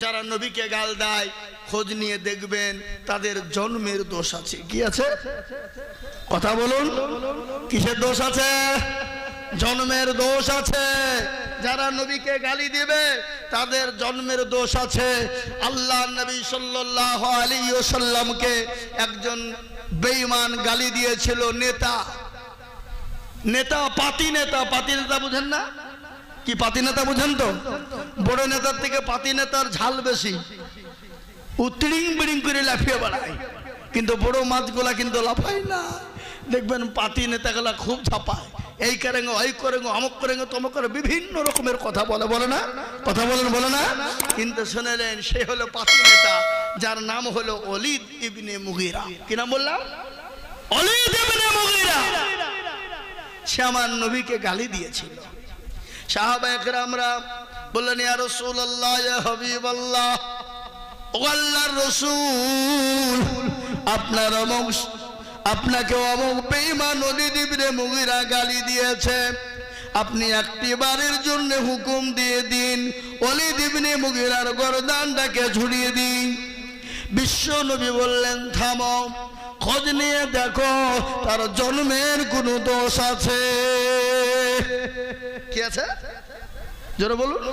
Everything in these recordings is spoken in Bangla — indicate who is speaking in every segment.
Speaker 1: যারা নবীকে গাল দেয় খোঁজ নিয়ে দেখবেন তাদের জন্মের দোষ আছে। কি আছে? কথা বলুন, কিসের দোষ আছে? জন্মের দোষ আছে। যারা নবীকে গালি দিবে তাদের জন্মের দোষ আছে। আল্লাহ নবী সাল্লাল্লাহু আলাইহি ওয়াসাল্লামকে একজন বেঈমান গালি দিয়েছিল। নেতা পাতি নেতা বুঝেন না? কি পাতি নেতা বুঝেন তো? বড় নেতার থেকে পাতি নেতার ঝাল বেশি, উত্রিং বিড়িং করে লাফিয়ে বেড়ায়, কিন্তু বড় মাছগুলা কিন্তু লাফায় না। দেখবেন পাতি নেতাগুলা খুব ঝাপায়, এই করেঙ্গো ওই করেঙ্গো অমুক করেঙ্গো তমুক করে বিভিন্ন রকমের কথা বলে না? কথা বলে না? কিন্তু শুনেলেন সে হলো পাতি নেতা, যার নাম হলো ওলীদ ইবনে মুগীরা। কি নাম বললাম? ওলীদ ইবনে মুগীরা। সে আমার নবীকে গালি দিয়েছিল। সাহাবায়ে কেরামরা বললেন, ইয়া রাসূলুল্লাহ, ইয়া হাবিবাল্লাহ, ও আল্লাহর রাসূল, আপনাকে অমুক বেঈমান ওলীদ ইবনে মুগীরা গালি দিয়েছে, আপনি একটি বারের জন্য হুকুম দিয়ে দিন, ওলীদ ইবনে মুগীরার গর্দানটাকে ঝুলিয়ে দিন। বিশ্ব নবী বললেন, থামো, খোঁজ নিয়ে দেখো তার জন্মের কোনো দোষ আছে। কি আছে? জোরে বলুন।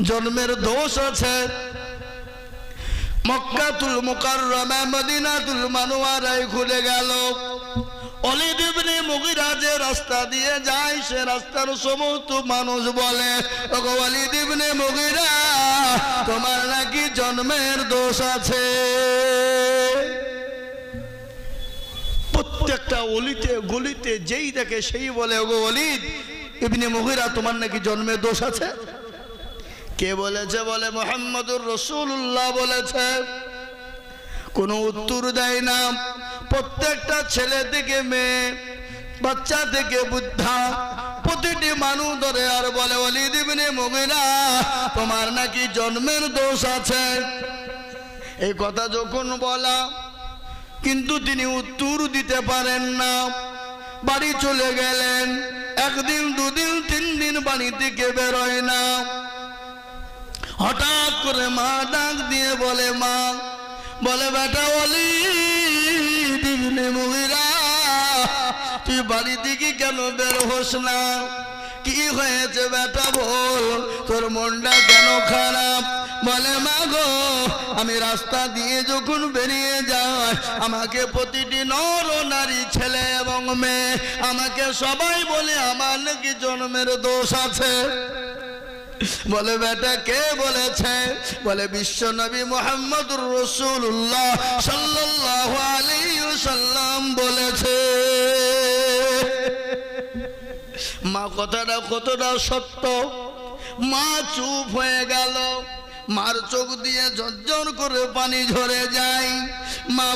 Speaker 1: জন্মের দোষ আছে। মক্কাতুল মুকাররমা মদিনাতুল মুনাওয়ারায় খুলে গেল। ওলীদ ইবনে মুগীরা যে রাস্তা দিয়ে যায় সে রাস্তার সমস্ত মানুষ বলে, ওগো ওলীদ ইবনে মুগীরা, তোমার নাকি জন্মের দোষ আছে। প্রত্যেকটা অলিতে গলিতে যেই দেখে সেই বলে, ওগো ওলীদ ইবনে মুগীরা, তোমার নাকি জন্মের দোষ আছে। কে বলেছে? বলে মুহাম্মদুর রাসূলুল্লাহ বলেছে। কোনো উত্তর দেয় না। প্রত্যেকটা ছেলে থেকে মেয়ে, বাচ্চা থেকে বৃদ্ধা, প্রতিটি মানুষ ধরে আর বলে, ওলীদ ইবনে মুগীরা, তোমার নাকি জন্মের দোষ আছে। এই কথা যখন বলা, কিন্তু তিনি উত্তর দিতে পারেন না, বাড়ি চলে গেলেন। একদিন, দুদিন, 3 দিন বাড়ি থেকে বেরোয় না। হঠাৎ করে মা ডাক দিয়ে বলে, মা, বলে, বেটা ওলীদ ইবনে মুগীরা, তুই বাড়ি থেকে কেন বের হোস না? কি হয়েছে বেটা, বল, তোর মনটা কেন খারাপ? বলে, মা গো, আমি রাস্তা দিয়ে যখন বেরিয়ে যাই, আমাকে প্রতিটি নর ও নারী, ছেলে এবং মেয়ে, আমাকে সবাই বলে আমার নাকি জন্মের দোষ আছে। বলে, বেটা কে বলেছে? বলে, বিশ্ব নবী মুহাম্মদুর রাসূলুল্লাহ সাল্লাল্লাহু আলাইহি ওয়াসাল্লাম বলেছে। মা কথাটা কতটা সত্য। মা চুপ হয়ে গেল। মার চোখ দিয়ে ঝরঝর করে পানি ঝরে যায়। মা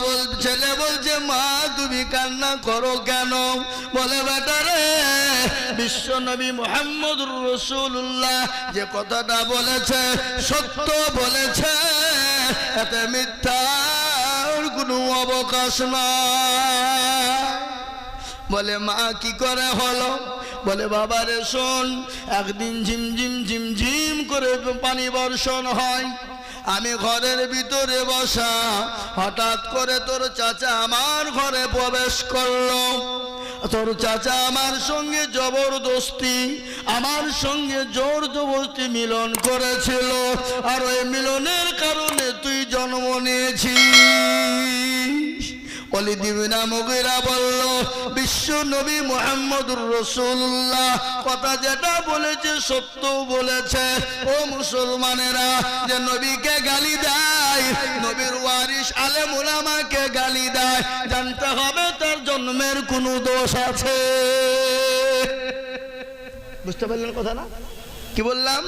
Speaker 1: ছেলে বলছে, মা তুমি কান্না করো কেন? বলে, বেটা রে, বিশ্ব নবী মুহাম্মদুর রাসূলুল্লাহ যে কথাটা বলেছে সত্য বলেছে, এতে মিথ্যার কোনো অবকাশ নাই। বলে, মা কি করে হলো? বলে, বাবারে শোন, একদিন ঝিমঝিম ঝিমঝিম করে পানি বর্ষণ হয়, আমি ঘরের ভিতরে বসা, হঠাৎ করে তোর চাচা আমার ঘরে প্রবেশ করলো। তোর চাচা আমার সঙ্গে জবরদস্তি, আমার সঙ্গে জোর জবরদস্তি মিলন করেছিল, আর ওই মিলনের কারণে তুই জন্ম নিয়েছিস। ওলীদ ইবনে মুগীরা বলল, বিশ্ব নবী মুহাম্মদুর রাসূলুল্লাহ কথা যেটা বলেছে সত্য বলেছে। ও মুসলমানেরা, যে নবীকে গালি দেয়, নবীর ওয়ারিস আলেম উলামাকে গালি দেয়, জানতে হবে তার জন্মের কোনো দোষ আছে। বুঝতে পারলেন কথা না? কি বললাম?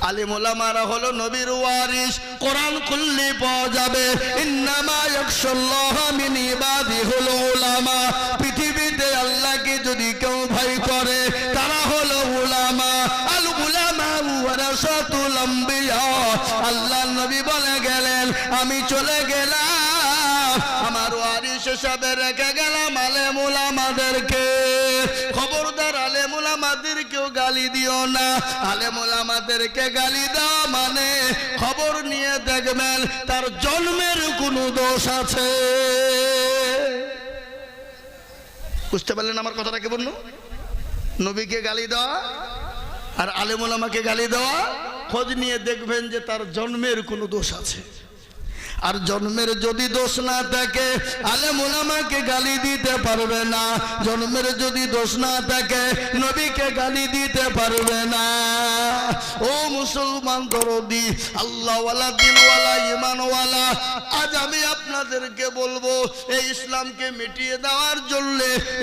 Speaker 1: আলেম উলামারা হলো নবীর ওয়ারিস। কোরআন খুললে পাওয়া যাবে, ইন্নামা ইয়াখশাল্লাহ মিন ইবাদিহিল উলামা। পৃথিবীতে আল্লাহকে যদি কেউ ভয় করে তারা হলো উলামা। আল উলামা ওয়ারাসাতুল আম্বিয়া। আল্লাহর নবী বলে গেলেন, আমি চলে গেলাম, আমার ওয়ারিস হিসাবে রেখে গেলাম আলেম উলামাদেরকে। খবরদার আলেম উলামাদেরকেও গালি দিও না। আলেম উলামাদেরকে গালি দেওয়া মানে খবর নিয়ে দেখবেন তার জন্মের কোনো দোষ আছে। বুঝতে পারলেন আমার কথাটা কি বললো? নবীকে গালি দেওয়া আর আলেম উলামাকে গালি দেওয়া, খোঁজ নিয়ে দেখবেন যে তার জন্মের কোনো দোষ আছে। আর জন্মের যদি দোষ না থাকে আলেম উলামাকে গালি দিতে পারবে না। জন্মের যদি দোষ না থাকে নবীকে গালি দিতে পারবে না। ও মুসলমান দরদি, আল্লাহওয়ালা, দিনওয়ালা, ইমানওয়ালা, আজ আমি আপনাদেরকে বলবো এই ইসলামকে মিটিয়ে দেওয়ার জন্য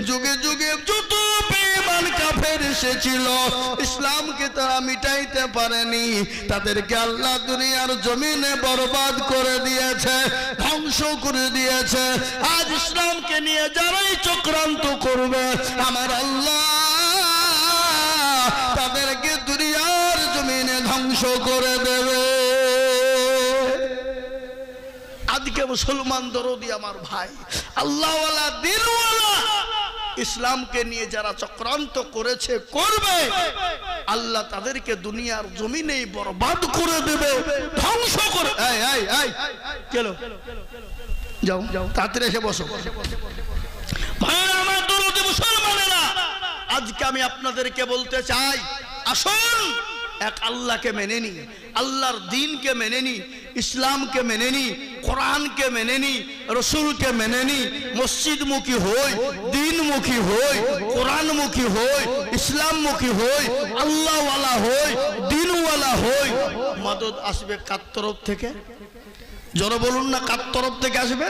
Speaker 1: যুগে যুগে যত বেঈমান কাফের এসেছিল ইসলামকে তারা মিটাইতে পারেনি। তাদেরকে আল্লাহ দুনিয়ার জমিনে বরবাদ করে দিয়েছে, ধ্বংস করে দিয়েছে। আজ ইসলামকে নিয়ে যারাই চক্রান্ত করবে আমার আল্লাহ তাদেরকে দুনিয়ার জমিনে ধ্বংস করে দেবে। আজকে মুসলমান দরদি আমার ভাই, আল্লাহওয়ালা, দিনওয়ালা, ইসলামকে নিয়ে যারা চক্রান্ত করেছে, করবে, আল্লাহ তাদেরকে দুনিয়ার জমিনেই বরবাদ করে দেবে, ধ্বংস করে। চলো যাও যাও, তাড়াতাড়ি এসে বসো। ভাইরা আমার দরদি মুসলমানেরা, আজকে আমি আপনাদেরকে বলতে চাই, আসুন এক আল্লাহকে মেনে নি, আল্লাহর দ্বীনকে মেনে নি, ইসলামকে মেনে নি, কোরআনকে মেনে নি, রসুলকে মেনে নি, মসজিদমুখী হই, দ্বীনমুখী হই, কোরআনমুখী হই, ইসলামমুখী হই, আল্লাহওয়ালা হই, দ্বীনওয়ালা হই। মদদ আসবে কার তরফ থেকে? জোরে বলুন না, কার তরফ থেকে আসবে?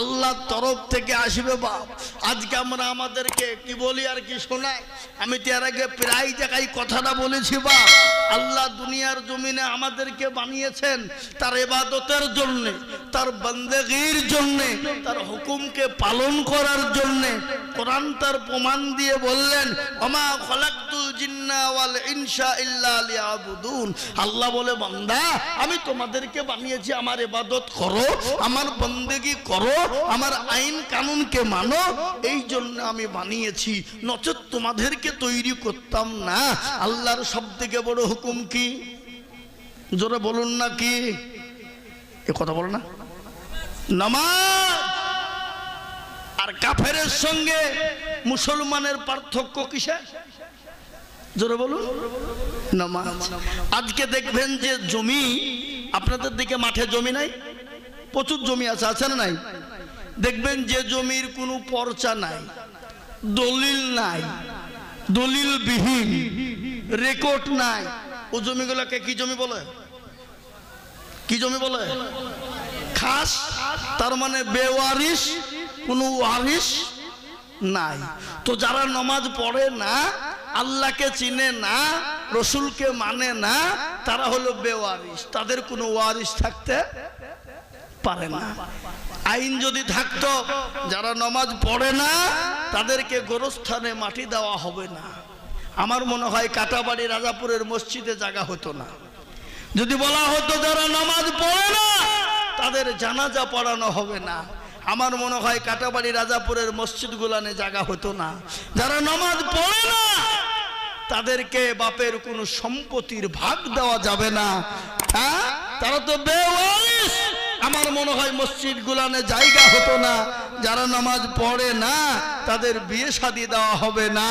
Speaker 1: আল্লাহর তরফ থেকে আসবে বাপ। আজকে আমরা আমাদেরকে কি বলি আর কি শোনাই, আমি তো এর আগে প্রায় জায়গায় কথাটা বলেছি বাপ। আল্লাহ দুনিয়ার জমিনে আমাদেরকে বানিয়েছেন তার ইবাদতের জন্যে, তার বন্দেগীর জন্যে, তার হুকুমকে পালন করার জন্যে। কোরআন তার প্রমাণ দিয়ে বললেন, ওমা খলাকতুল জিন্না ওয়াল ইনসা ইল্লা লিয়াবুদুন। আল্লাহ বলে, বান্দা আমি তোমাদেরকে বানিয়েছি আমার ইবাদত করো, আমার বন্দেগী করো, আমার আইন কানুনকে মানো, এই জন্য আমি বানিয়েছি, নচেত তোমাদেরকে তৈরি করতাম না। আল্লাহর সবথেকে বড় হুকুম কি? জোরে বলুন না, কি? এ কথা বলো না, নামাজ। আর কাফেরের সঙ্গে মুসলমানের পার্থক্য কিসে? জোরে বলুন, নামাজ। আজকে দেখবেন যে জমি, আপনাদের দিকে মাঠে জমি নাই? প্রচুর জমি আছে, আছে না নাই? দেখবেন যে জমির কোনো পর্চা নাই, দলিল নাই, দলিল বিহীন, রেকর্ড নাই, ও জমিগুলোকে কি জমি বলে? কি জমি বলে? খাস। তার মানে বেওয়ারিশ, কোনো ওয়ারিশ নাই। তো যারা নামাজ পড়ে না, আল্লাহকে চিনে না, রসুলকে মানে না, তারা হলো বেওয়ারিশ, তাদের কোনো ওয়ারিশ থাকতে পারে না। আইন যদি থাকতো, যারা নামাজ পড়ে না তাদেরকে গোরস্থানে মাটি দেওয়া হবে না। আমার মনে হয় কাটাবাড়ি রাজাপুরের মসজিদে জায়গা হতো না। যদি বলা হতো যারা নামাজ পড়ে না তাদের জানাজা পড়ানো হবে না, আমার মনে হয় কাটাবাড়ি রাজাপুরের মসজিদগুলানে জায়গা হতো না। যারা নামাজ পড়ে না তাদেরকে বাপের কোনো সম্পত্তির ভাগ দেওয়া যাবে না। হ্যাঁ, তারা তো বেওয়ারিশ, আমার মনে হয় মসজিদ গুলানে জায়গা হতো না। যারা নামাজ পড়ে না তাদের বিয়ে শাদী দেওয়া হবে না।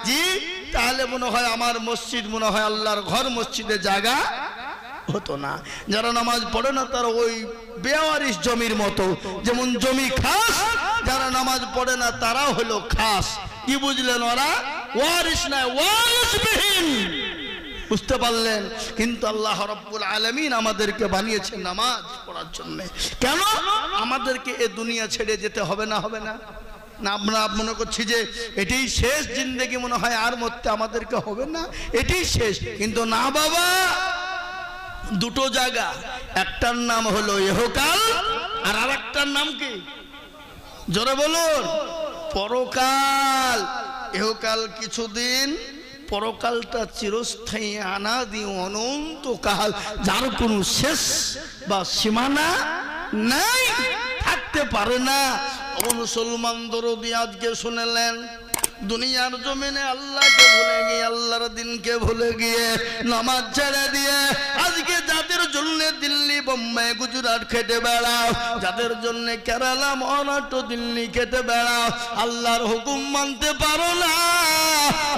Speaker 1: জি, তাহলে মনে হয় আমার মসজিদ, মনে হয় আল্লাহর ঘর, মসজিদে জায়গা হতো না। যারা নামাজ পড়ে না তারা ওই বেওয়ারিশ জমির মতো, যেমন জমি খাস, যারা নামাজ পড়ে না তারা হলো খাস। কি বুঝলেন? ওরা ওয়ারিশ না, ওয়ারিশবিহীন। বুঝতে পারলেন? কিন্তু আল্লাহ রাব্বুল আলামিন আমাদেরকে বানিয়েছেন নামাজ পড়ার জন্য। কেন? আমাদেরকে এই দুনিয়া ছেড়ে যেতে হবে না, হবে না? না আমরা মনে করছি যে এটাই শেষ জিন্দেগি, মনে হয় আর মরতে আমাদেরকে হবে না, এটাই শেষ। কিন্তু না বাবা, দুটো জায়গা, একটার নাম হলো ইহকাল আর আরেকটার নাম কি? জোরে বলুন, পরকাল। ইহকাল কিছুদিন, পরকালটা চিরস্থায়ী, অনাদি অনন্তকাল, যার কোনো শেষ বা সীমানা নাই, থাকতে থাকতে পারে না। ও মুসলমান দরদি, আজকে শুনলেন দুনিয়ার জমিনে আল্লাহকে ভুলে গিয়ে, আল্লাহর দিনকে ভুলে গিয়ে, নামাজ ছেড়ে দিয়ে আজকে যাদের জন্য দিল্লি, বোম্বাই, গুজরাট খেটে বেড়াও, যাদের জন্য কেরালা, মহারাষ্ট্র, দিল্লি খেটে বেড়াও, আল্লাহর হুকুম মানতে পারো না।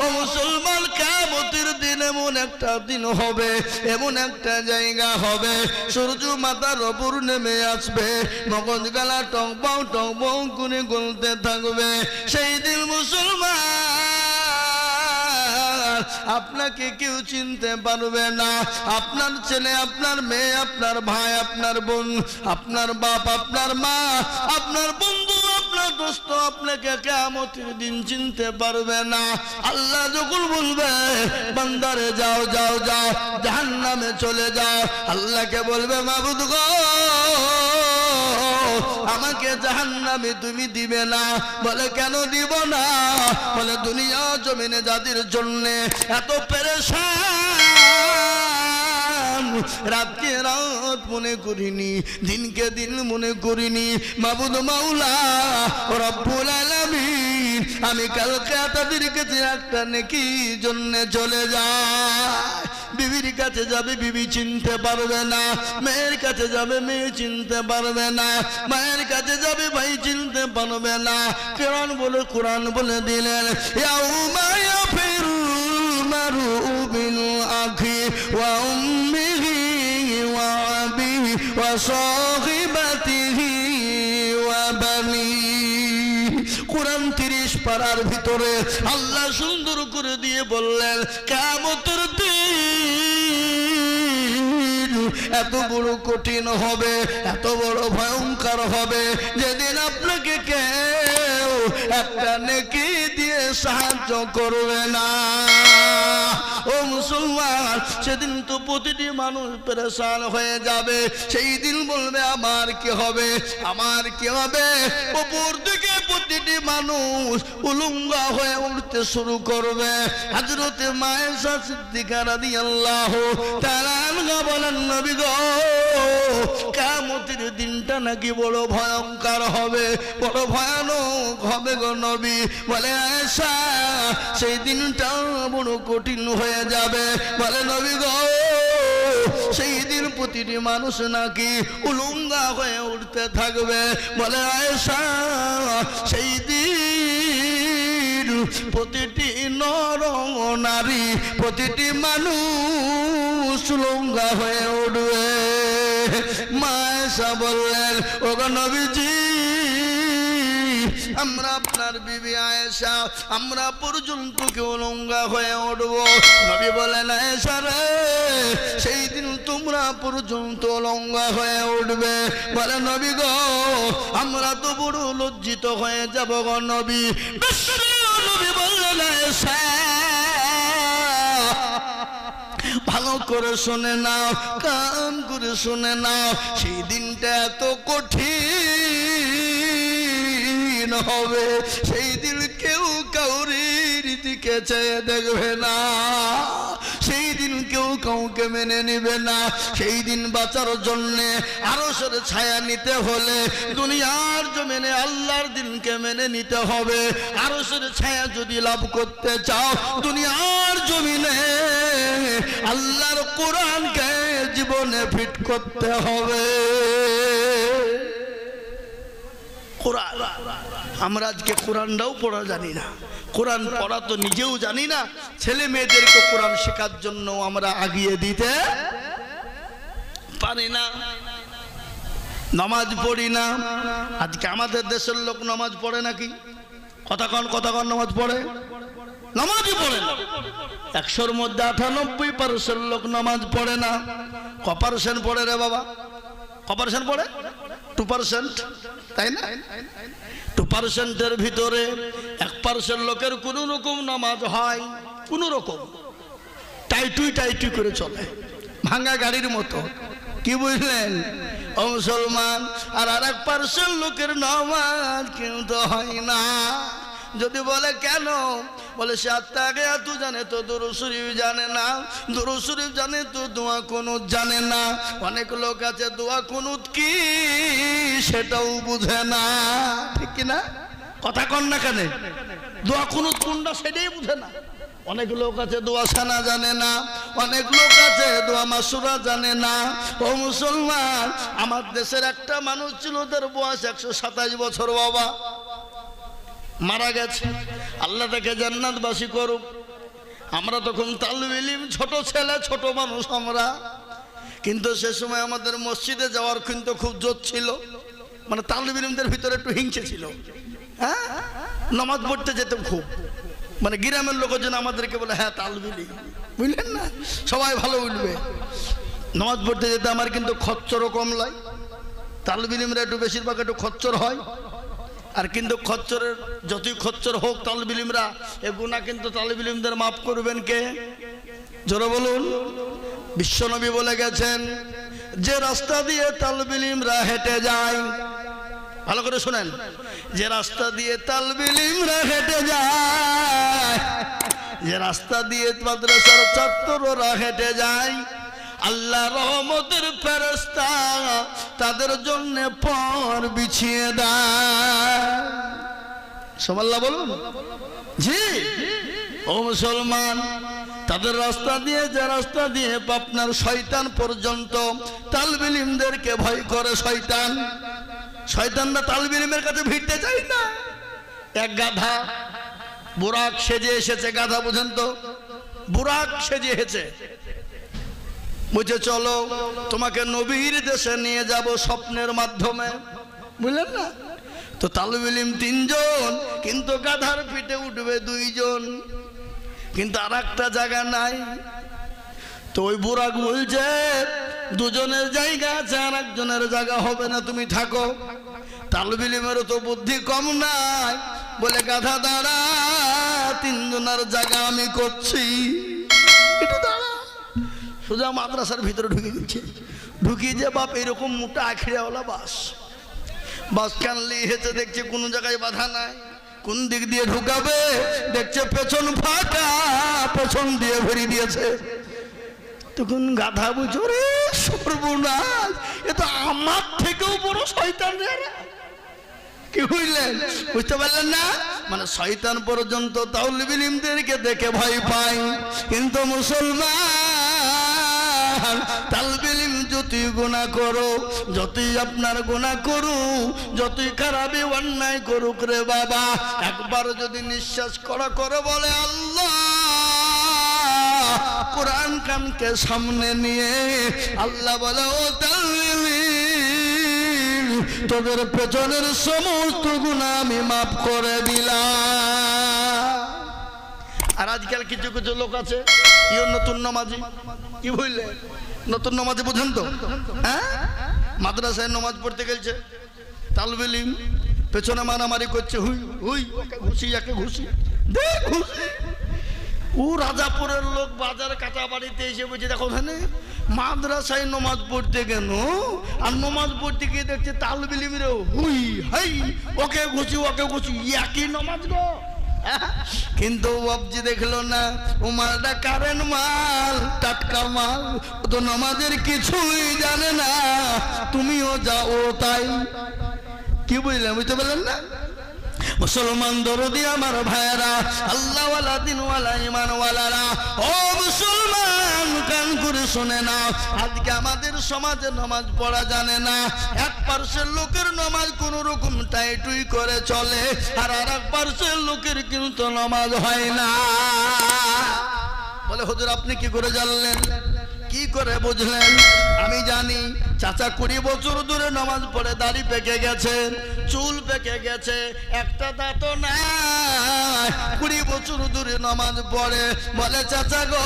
Speaker 1: ও মুসলমান, কিয়ামতের দিন এমন একটা দিন হবে, এমন একটা জায়গা হবে, সূর্য মাথার উপর নেমে আসবে, মগজ গালা টকবাও টকবাও করে গলতে থাকবে। সেই দিন মুসলমান আপনাকে কেউ চিনতে পারবে না। আপনার ছেলে, আপনার মেয়ে, আপনার ভাই, আপনার বোন, আপনার বাপ, আপনার মা, আপনার বন্ধু, আপনার দোস্ত আপনাকে কিয়ামতের দিন চিনতে পারবে না। আল্লাহ যখন বলবে বান্দারে যাও যাও যাও, জাহান্নামে চলে যাও, আল্লাহকে বলবে মাবুদ গো, আমাকে জাহান্নামে তুমি দিবে না। বলে কেন দিব না? বলে দুনিয়া জমিনে যাদের জন্য এত পেরেশান, রাতকে রাত মনে করিনি, দিনকে দিন মনে করিনি, মাবুদ মাওলা রব্বুল আলামিন, আমি কালকে তাদের কাছে একটা নেকি জন্য চলে যায়। বিবির কাছে যাবে, বিবি চিনতে পারবে না, মেয়ের কাছে যাবে, মেয়ে চিনতে পারবে না, মায়ের কাছে যাবে, ভাই চিনতে পারবে না। কোরআন বলে দিলেন, ইয়াউমা ইয়াফিরুল মারউ বিল আখি ওয়া উম্মিহি ওয়া আবিহি ওয়া সাহিবাতিহি ওয়া বানি। কোরআন 30 পারার ভিতরে আল্লাহ সুন্দর করে দিয়ে বললেন, কিয়ামতের দিন এত বড় কঠিন হবে, এত বড় ভয়ঙ্কর হবে, যেদিন আপনাকে কেউ একটা নেকি দিয়ে সাহায্য করবে না। ও মুসলমান, সেদিন তো প্রতিটি মানুষ পেরেশান হয়ে যাবে। সেই দিন বলবে আমার কি হবে, আমার কি হবে। উপর দিকে প্রতিটি মানুষ উলঙ্গ হয়ে উঠতে শুরু করবে। হযরতে মায়েশা সিদ্দিকা রাদিয়াল্লাহু তাআলা আনহা বলেন, নবী গো, কিয়ামতের দিনটা নাকি বড় ভয়ঙ্কর হবে, বড় ভয়ানক হবে গো নবী। বলে আয়েশা, সেই দিনটা বড় কঠিন হয়ে যাবে। বলে নবী গো, সেই দিন প্রতিটি মানুষ নাকি উলঙ্গা হয়ে উঠতে থাকবে। বলে আয়েশা, সেই দিন প্রতিটি নর নারী, প্রতিটি মানুষ উলঙ্গা হয়ে উঠবে। মা আয়েশা বললেন, ওগো নবীজি, আমরা আপনার বিবি আয়েশা, আমরা পর্যন্ত কেউ উলঙ্গা হয়ে উঠব। নবী বলেন, আয়েশা রে, সেই দিন তোমরা পর্যন্ত উলঙ্গা হয়ে উঠবে। বলে নবী গো, আমরা তো বড় লজ্জিত হয়ে যাব গো নবী। নবী বললেন, আয়েশা ভালো করে শুনে নাও, কান করে শুনে নাও, সেই দিনটা এত কঠিন হবে, সেই দিন কেউ কাউরির দিকে চেয়ে দেখবে না, সেই দিন কেউ কাউকে মেনে নিবে না। সেই দিন বাঁচার জন্য আরশের ছায়া নিতে হলে দুনিয়ার জমিনে আল্লাহর দিনকে মেনে নিতে হবে। আরশের ছায়া যদি লাভ করতে চাও, দুনিয়ার জমিনে আল্লাহর কোরআনকে জীবনে ফিট করতে হবে। কোরআন, আমরা আজকে কোরআনটাও পড়া জানি না, কোরআন পড়া তো নিজেও জানি না, ছেলে মেয়েদেরকে কোরআন শেখার জন্য আমরা আগিয়ে দিতে পারি না। নামাজ পড়ি না। আজকে আমাদের দেশের লোক নামাজ পড়ে নাকি? কতক্ষণ নামাজ পড়ে? নামাজই পড়ে না। 100-র মধ্যে 98% লোক নামাজ পড়ে না। কপারসেন্ট পড়ে রে বাবা? কপারসেন্ট পড়ে 2%, তাই না? 2%-এর ভিতরে 1% লোকের কোন রকম নামাজ হয়, কোন রকম টাইটুই করে চলে, ভাঙা গাড়ির মতো। কি বুঝলেন ও মুসলমান? আর 1% লোকের নামাজ কিন্তু হয় না। যদি বলে কেন, বলে সে আত্মাকে এত জানে তো দুরূদ শরীফ জানে না, দুরূদ শরীফ জানে তো দোয়া কুনুত জানে না। অনেক লোক আছে দোয়া কুনুত কি সেটাও বুঝে না, ঠিক কি না? কথা কন না কেন? দোয়া কুনুত কোনটা সেটাই বুঝে না। অনেক লোক আছে দোয়া সানা জানে না, অনেক লোক আছে দোয়া মাসুরা জানে না। ও মুসলমান, আমার দেশের একটা মানুষ ছিল, তার বয়স 127 বছর, বাবা মারা গেছে। আল্লাহ তাকে জান্নাতবাসী করুক। আমরা তখন তালিব ইলম, ছোট ছেলে ছোট মানুষ আমরা, কিন্তু সে সময় আমাদের মসজিদে যাওয়ার কিন্তু খুব জোর ছিল। মানে তালিব ইলমদের ভিতরে একটু হিংসে ছিল। হ্যাঁ, নামাজ পড়তে যেতাম খুব, মানে গ্রামের লোকের জন্য আমাদেরকে বলে হ্যাঁ তালিব ইলম, বুঝলেন না? সবাই ভালো বুঝবে। নামাজ পড়তে যেতে আমার কিন্তু খচ্চরও কম লাই। তালিব ইলমরা একটু বেশিরভাগ একটু খচ্চর হয়। আর কিন্তু খচ্চরের যতই খচ্চর হোক তালিব ইলমরা, এ গুনাহ কিন্তু তালিব ইলমদের মাফ করবেন কে? জোরে বলুন। বিশ্বনবী বলে গেছেন, যে রাস্তা দিয়ে তালিব ইলমরা হেঁটে যায়, ভালো করে শুনেন, যে রাস্তা দিয়ে তালিব ইলমরা হেঁটে যায়, যে রাস্তা দিয়ে মাদ্রাসার ছাত্ররা হেঁটে যায়, আল্লাহ রহমতের ফেরেশতা তাদের জন্য পর বিছিয়ে দেয়। সুবহানাল্লাহ বলুন। জি ও মুসলমান, তাদের রাস্তা দিয়ে, যে রাস্তা দিয়ে আপনার শয়তান পর্যন্ত তালিব ইলমদেরকে ভয় করে শয়তান, শয়তানরা তালিব ইলমের কাছে ভিড়তে চায় না। এক গাধা বুরাক সেজে এসেছে, গাধা বুঝেন তো, বুরাক সেজে এসেছে, বুঝে চলো তোমাকে নবীর দেশে নিয়ে যাব স্বপ্নের মাধ্যমে, বুঝলেন না? তো তালিব ইলম 3 জন, কিন্তু গাধার পিঠে উঠবে 2 জন, কিন্তু আর একটা জায়গা নাই। তো ওই বুরাক বলছে 2 জনের জায়গা আছে, আর একজনের জায়গা হবে না, তুমি থাকো। তালিব ইলমেরও তো বুদ্ধি কম নাই, বলে গাধা দাঁড়া, 3 জনের জায়গা আমি করছি, একটু দাঁড়া। সোজা মাদ্রাসার ভিতরে ঢুকে গেছে। ঢুকিয়ে যে বাপ এরকম মোটা আখিরাওয়ালা বাস কানলি হেঁচে দেখছে কোনো জায়গায় বাধা নাই, কোন দিক দিয়ে ঢুকাবে দেখছে পেছন ফাঁকা, পেছন দিয়ে ভরি দিয়েছে। তখন গাধা বুঝো রে সর্বনাশ, এ তো আমার থেকেও বড় শয়তান রে। কি বুঝলেন? বুঝতে পারলেন না? মানে শয়তান পর্যন্ত তালিব ইলমদেরকে দেখে ভয় পায়। কিন্তু মুসলমান, তালিব ইলম যতই গুনাহ করো, যতই আপনার গুনাহ করু, যতই খারাপি অন্যায় করুক রে বাবা, একবার যদি নিঃশ্বাস করা করে বলে আল্লাহ, কোরআন কানকে সামনে নিয়ে আল্লাহ বলে ও তালিব তোদের পেছনের সমস্ত গুনাহ আমি মাফ করে দিলাম। আর আজকাল কিছু কিছু লোক আছে, ইও নতুন নামাজি, কি বুঝলে? নতুন নামাজি বুঝেন তো? হ্যাঁ, মাদ্রাসায় নামাজ পড়তে গেছে, তালিব ইলম পেছনে মারামারি করছে, হুই হুই, ওকে ঘুষি, একে ঘুষি, দে ঘুষি। ও রাজাপুরের লোক বাজার কাটা বাড়িতে এসে বলছে, দেখো ওখানে মাদ্রাসায় নমাজ পড়তে গেল, আর নমাজ পড়তে গিয়ে দেখছে তালিব ইলমরে হুই হাই, ওকে ঘুষি ওকে ঘুষি, একই নমাজ গো। কিন্তু বাবজি দেখলো না, ও মালটা কারেন্ট মাল, টাটকা মাল, ও তো নমাজের কিছুই জানে না, তুমিও যাও তাই। কি বুঝলেন? বুঝতে পারলেন না? মুসলমান দরদি আমার ভাইরা, আল্লাহ ওয়ালা দিন ওয়ালা ঈমান ওয়ালারা, ও মুসলমান কান করে শুনে না, আজকে আমাদের সমাজে নামাজ পড়া জানে না। 1% লোকের নামাজ কোন রকম টাইটুই করে চলে, আর 1% লোকের কিন্তু নামাজ হয় না। বলে হুজুর আপনি কি করে জানলেন, কি করে বুঝলেন? আমি জানি চাচা 20 বছর ধরে নামাজ পড়ে, দাড়ি পেকে গেছে, চুল পেকে গেছে, একটা দাঁতও নাই, 20 বছর ধরে নামাজ পড়ে। বলে চাচা গো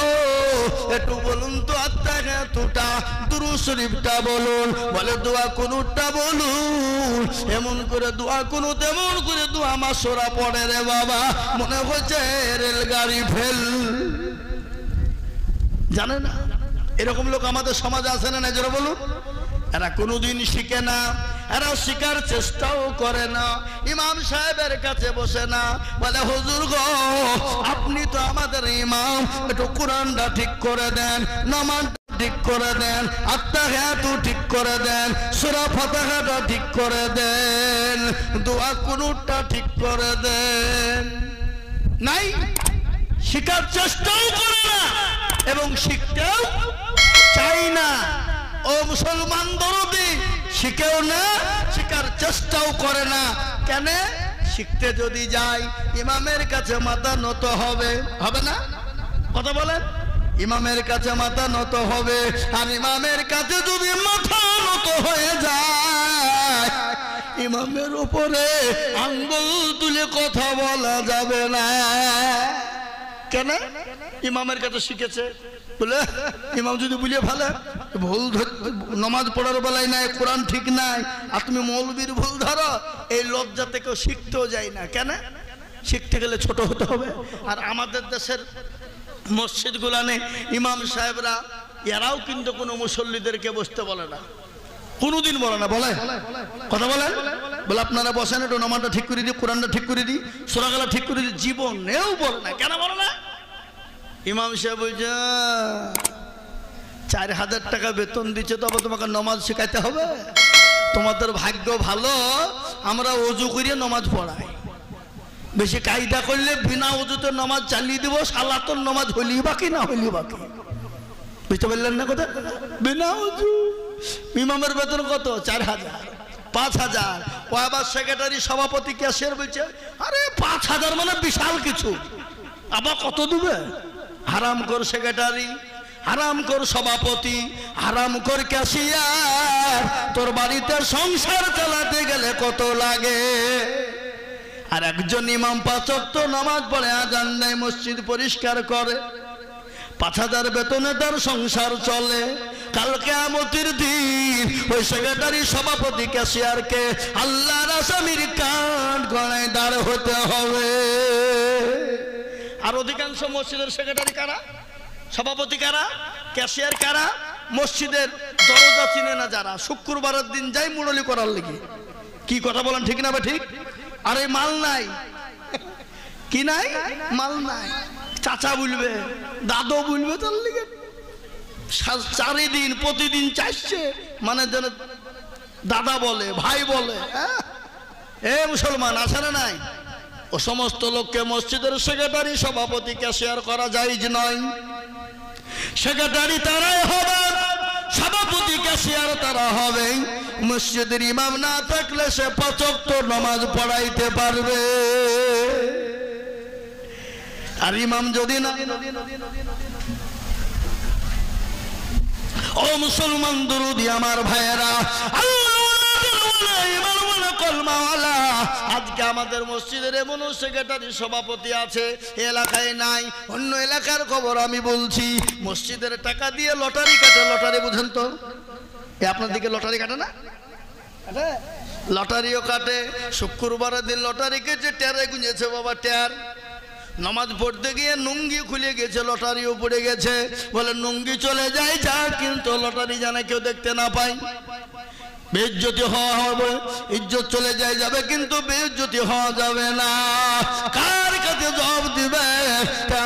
Speaker 1: একটু বলুন তো আত্মাঘাতটা দুরূদ শরীফটা বলুন। বলে দোয়া কুনুতটা বলুন। এমন করে দোয়া কুনুত, এমন করে দোয়া মাসুরা পড়ে রে বাবা, মনে হচ্ছে রেলগাড়ি ফেল। জানে না এরকম লোক আমাদের সমাজে আছে না? জোরে বলুন। এরা কোনোদিন শিখে না, এরা শিখার চেষ্টাও করে না। ইমাম সাহেবের কাছে বসে না, বলে হুজুর গো আপনি তো আমাদের ইমাম, একটু কোরআনটা ঠিক করে দেন, নামাজ ঠিক করে দেন, আত্তাহিয়াতু ঠিক করে দেন, সূরা ফাতিহাটা ঠিক করে দেন, দোয়া কুনুতটা ঠিক করে দেন। নাই, শিখার চেষ্টাও করে না এবং শিখতেও চাই না। ও মুসলমান দরদি, শিখেও না, শিখার চেষ্টাও করে না। কেন? শিখতে যদি যাই ইমামের কাছে মাথা নত হবে, হবে না? কথা বলেন। ইমামের কাছে মাথা নত হবে, আর ইমামের কাছে যদি মাথা নত হয়ে যায় ইমামের উপরে আঙ্গুল তুলে কথা বলা যাবে না। কেন? ইমামের কাছে শিখেছে বলে ইমাম যদি বুঝে ফেলে ভুল নামাজ পড়ার বেলায় নাই, কোরআন ঠিক নাই, আর তুমি মৌলবীর ভুল ধরো, এই লজ্জা থেকে শিখতেও যায় না। কেন? শিখতে গেলে ছোট হতে হবে। আর আমাদের দেশের মসজিদ গুলানে ইমাম সাহেবরা এরাও কিন্তু কোনো মুসল্লিদেরকে বসতে বলে না, কোনোদিন বলে না। বলে? কথা বলেন। বলে আপনারা বসেন, একটু নামাজটা ঠিক করে দিই, কোরআনটা ঠিক করে দিই, সূরাগুলো ঠিক করে দিই, জীবনেও বলে না। কেন বলে না? ইমাম সাহেব বলছে 4000 টাকা বেতন দিচ্ছে, তবে তোমাকে নামাজ শেখাইতে হবে? তোমাদের ভাগ্য ভালো, আমরা ওযু করিয়ে নামাজ পড়াই। বেশি কায়দা করলে বিনা ওযুতে নামাজ চালিয়ে দেবো, সালাতুন নামাজ হলি বাকি না হলি বাকি। বুঝতে পারলেন না কথা? বিনা ওযু ইমামের বেতন কত? 4000, 5000। ও আবার সেক্রেটারি, সভাপতি, ক্যাশিয়ার বলছে আরে 5000 মানে বিশাল কিছু, আবার কত দেবে? হারাম কর সেক্রেটারি, হারাম কর সভাপতি, হারাম কর ক্যাশিয়ার, তোর বাড়িতে সংসার চালাতে গেলে কত লাগে? আর একজন ইমাম 5 ওয়াক্ত নামাজ পড়ে, আজান দেয়, মসজিদ পরিষ্কার করে, 5000 বেতনে তার সংসার চলে। কাল কিয়ামতের দিন ওই সেক্রেটারি, সভাপতি, ক্যাশিয়ারকে আল্লাহর আসামির কাঠ গড়ায় দাঁড় হতে হবে। আর অধিকাংশ মসজিদের সেক্রেটারি কারা? সভাপতি কারা? ক্যাশিয়ার কারা? মসজিদের দরজা চিনে না যারা, শুক্রবারের দিন যাই মুরলি করার লেগে। কি কথা বলেন, ঠিক না? ঠিক। আরে মাল নাই, কি নাই? মাল নাই। চাচা বলবে, দাদু বলবে, তার লেগে চারিদিন প্রতিদিন চাইছে, মানে যেন দাদা বলে, ভাই বলে। এ মুসলমান আছে না নাই? ও সমস্ত লোককে মসজিদের সেক্রেটারি, সভাপতি, ক্যাশিয়ার করা জায়েজ নয়। সেক্রেটারি তারাই হবে, সভাপতি, ক্যাশিয়ার তারা হবে। মসজিদের ইমাম না থাকলে সে 5 ওয়াক্ত নামাজ পড়াইতে পারবে। আর ইমাম যদি না, ও মুসলমান দরুদি আমার ভাইয়েরা, আজকে আমাদের মসজিদের এমন সেক্রেটারি, সভাপতি আছে এলাকায় নাই। অন্য এলাকার খবর আমি বলছি, মসজিদের টাকা দিয়ে লটারি কাটে। লটারি বুঝেন তো? আপনার দিকে লটারি কাটে না? লটারিও কাটে। শুক্রবারের দিন লটারি কেটে টেরে গুঁজেছে বাবা, টের। নামাজ পড়তে গিয়ে নুঙ্গি খুলে গেছে, লটারিও পড়ে গেছে। বলে নুঙ্গি চলে যায় যা, কিন্তু লটারি জানে কেউ দেখতে না পায়। বেইজ্জতি হওয়া হবে, ইজ্জত চলে যায় যাবে, কিন্তু বেইজ্জতি হওয়া যাবে না। কার কাছে জবাব দিবে?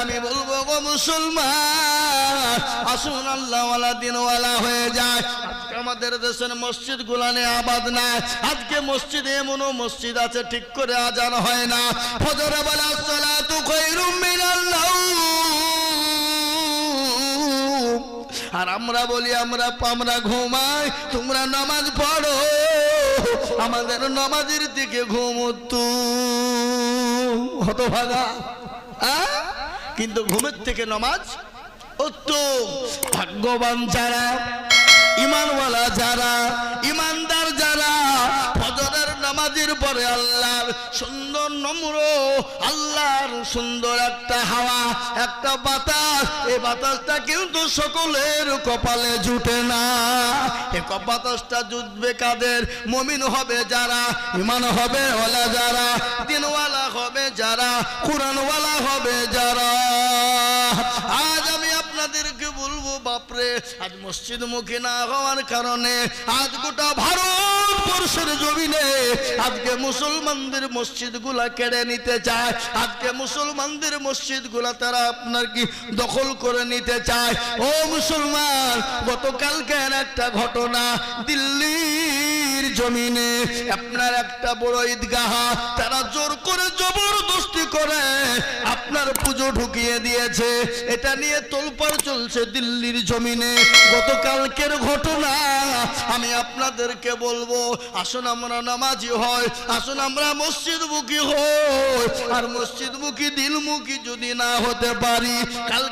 Speaker 1: আমি বলবো গো মুসলমান, আসুন আল্লাহওয়ালা দিনওয়ালা হয়ে যায়। আজকে আমাদের দেশের মসজিদ গুলানে আবাদ না। আজকে মসজিদে এমনও মসজিদ আছে ঠিক করে আজান হয় না। ফজরে বলে আসসালাতু খায়রুম মিনান নাওম, আর আমরা বলি আমরা ঘুমাই, তোমরা নামাজ পড়ো। আমাদের নামাজের দিকে ঘুমতো হতভাগা, কিন্তু ঘুমের থেকে নামাজ উত্তম। ভাগ্যবান যারা, ইমানওয়ালা যারা, ইমানদার যারা, ফজরের নামাজের পরে আল্লাহর সুন্দর নম্র, আল্লাহর সুন্দর একটা হাওয়া, একটা বাতাস, এই বাতাসটা কিন্তু সকলের কপালে জুটে না। এই বাতাসটা জুটবে কাদের? মুমিন হবে যারা, ইমান হবে ওয়ালা যারা, দিনওয়ালা হবে যারা, কুরআনওয়ালা হবে যারা। আজ আমি আপনার আপনাদেরকে বলবো বাপরে, আজ মসজিদ মুখী না হওয়ার কারণে আজ গোটা ভারতবর্ষের জমিনে আজকে মুসলমানদের মসজিদগুলা কেড়ে নিতে চায়, আজকে মুসলমানদের মসজিদগুলা তারা আপনার কি দখল করে নিতে চায়। ও মুসলমান, গতকালকের একটা ঘটনা, দিল্লির জমিনে আপনার একটা বড় ঈদগাহ তারা জোর করে জবরদস্তি করে আপনার পুজো ঢুকিয়ে দিয়েছে। এটা নিয়ে তোলপাড় চলছে দিল্লির জমিনে। গতকালকের ঘটনা আমি আপনাদেরকে বলবো, আসুন আমরা নামাজি হই, আসুন আমরা মসজিদমুখী হই। আর মসজিদমুখী দিলমুখী যদি না হতে পারি, কালকে